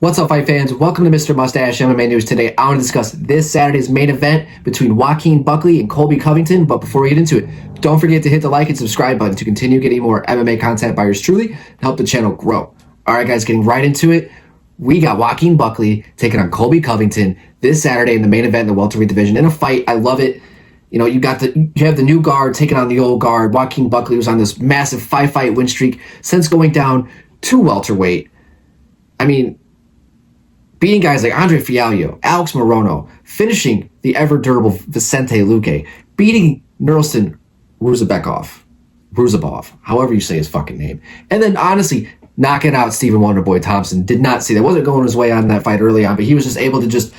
What's up, fight fans? Welcome to Mr. Mustache MMA News. Today, I want to discuss this Saturday's main event between Joaquin Buckley and Colby Covington. But before we get into it, don't forget to hit the like and subscribe button to continue getting more MMA content by yours truly and help the channel grow. All right, guys, getting right into it. We got Joaquin Buckley taking on Colby Covington this Saturday in the main event in the welterweight division. In a fight, I love it. You know, you have the new guard taking on the old guard. Joaquin Buckley was on this massive 5-fight win streak since going down to welterweight. I mean, beating guys like Andre Fialho, Alex Morono, finishing the ever-durable Vicente Luque, beating Nurlston Ruzabov, however you say his fucking name. And then, honestly, knocking out Stephen Wonderboy Thompson. Did not see that. Wasn't going his way on that fight early on, but he was just able to just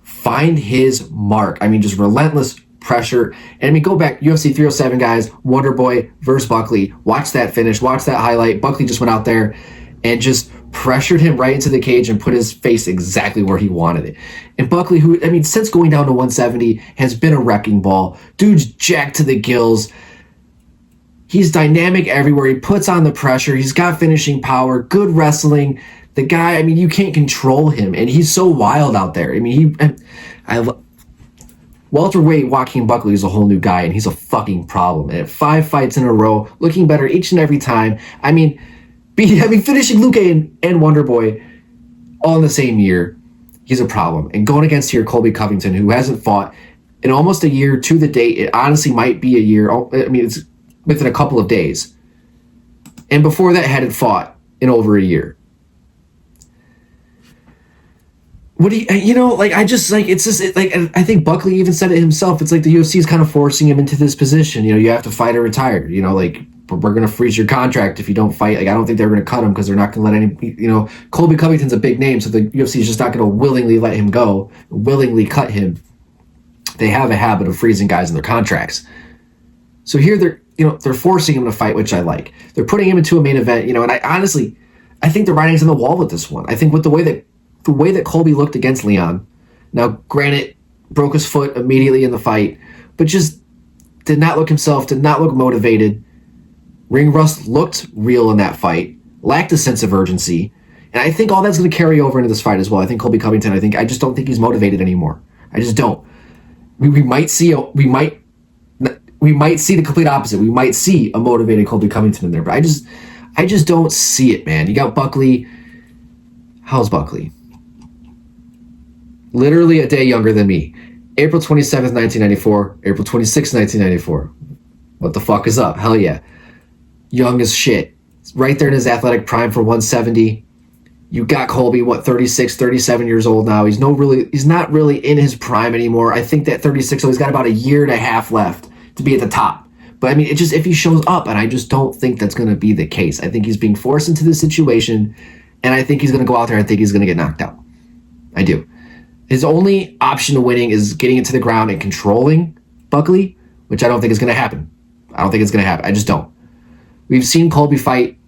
find his mark. I mean, just relentless pressure. And I mean, go back, UFC 307, guys, Wonderboy versus Buckley. Watch that finish. Watch that highlight. Buckley just went out there and just pressured him right into the cage and put his face exactly where he wanted it. And Buckley, who, I mean, since going down to 170, has been a wrecking ball. Dude's jacked to the gills. He's dynamic everywhere. He puts on the pressure. He's got finishing power, good wrestling. The guy, I mean, you can't control him. And he's so wild out there. I mean, welterweight Joaquin Buckley is a whole new guy, and he's a fucking problem. And at 5 fights in a row, looking better each and every time. I mean, finishing Luque and Wonderboy all in the same year, he's a problem. And going against here, Colby Covington, who hasn't fought in almost a year to the date. It honestly might be a year. I mean, it's within a couple of days. And before that, hadn't fought in over a year. What do you know, like, I just, like, it's just, like, I think Buckley even said it himself. It's like the UFC is kind of forcing him into this position. You know, you have to fight or retire. You know, like, we're going to freeze your contract if you don't fight. Like, I don't think they're going to cut him because they're not going to let any, you know, Colby Covington's a big name, so the UFC is just not going to willingly let him go, willingly cut him. They have a habit of freezing guys in their contracts. So here they're forcing him to fight, which I like. They're putting him into a main event, you know, and I think the writing's on the wall with this one. I think with the way that Colby looked against Leon, now granted, broke his foot immediately in the fight, but just did not look himself, did not look motivated. Ring rust looked real in that fight, lacked a sense of urgency, and I think all that's going to carry over into this fight as well. I think Colby Covington, I just don't think he's motivated anymore. I just don't. We might see the complete opposite. We might see a motivated Colby Covington in there, but I just don't see it, man. You got Buckley. How's Buckley? Literally a day younger than me. April 27th, 1994. April 26th, 1994. What the fuck is up? Hell yeah. Young as shit. Right there in his athletic prime for 170. You got Colby, 36, 37 years old now. He's not really in his prime anymore. I think that 36, so he's got about a year and a half left to be at the top. But I mean, if he shows up, and I just don't think that's going to be the case. I think he's being forced into this situation, and I think he's going to go out there and think he's going to get knocked out. I do. His only option to winning is getting into the ground and controlling Buckley, which I don't think is going to happen. I don't think it's going to happen. I just don't. We've seen Colby fight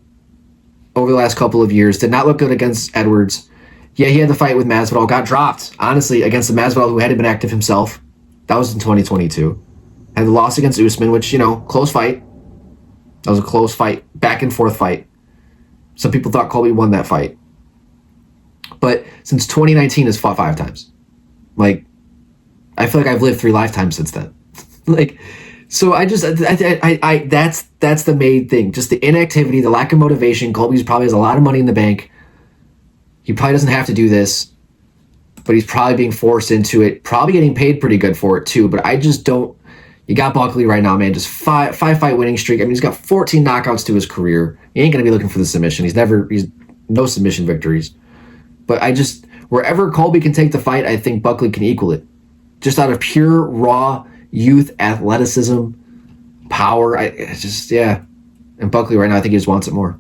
over the last couple of years. Did not look good against Edwards. Yeah, he had the fight with Masvidal. Got dropped, honestly, against the Masvidal who hadn't been active himself. That was in 2022. Had the loss against Usman, which, you know, close fight. That was a close fight, back and forth fight. Some people thought Colby won that fight. But since 2019, has fought 5 times. Like, I feel like I've lived 3 lifetimes since then. Like, so that's the main thing. Just the inactivity, the lack of motivation. Colby probably has a lot of money in the bank. He probably doesn't have to do this, but he's probably being forced into it. Probably getting paid pretty good for it too. But I just don't. You got Buckley right now, man. Just 5-fight winning streak. I mean, he's got 14 knockouts to his career. He ain't gonna be looking for the submission. He's no submission victories. But wherever Colby can take the fight, I think Buckley can equal it. Just out of pure, raw youth, athleticism, power. And Buckley right now, I think he just wants it more.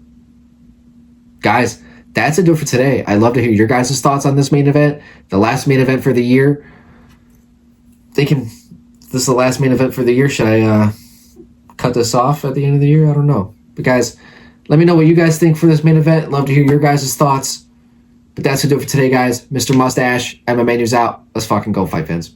Guys, that's it for today. I'd love to hear your guys' thoughts on this main event. The last main event for the year. Thinking this is the last main event for the year. Should I cut this off at the end of the year? I don't know. But guys, let me know what you guys think for this main event. Love to hear your guys' thoughts. But that's going to do it for today, guys. Mr. Mustache, MMA News out. Let's fucking go, fight fans.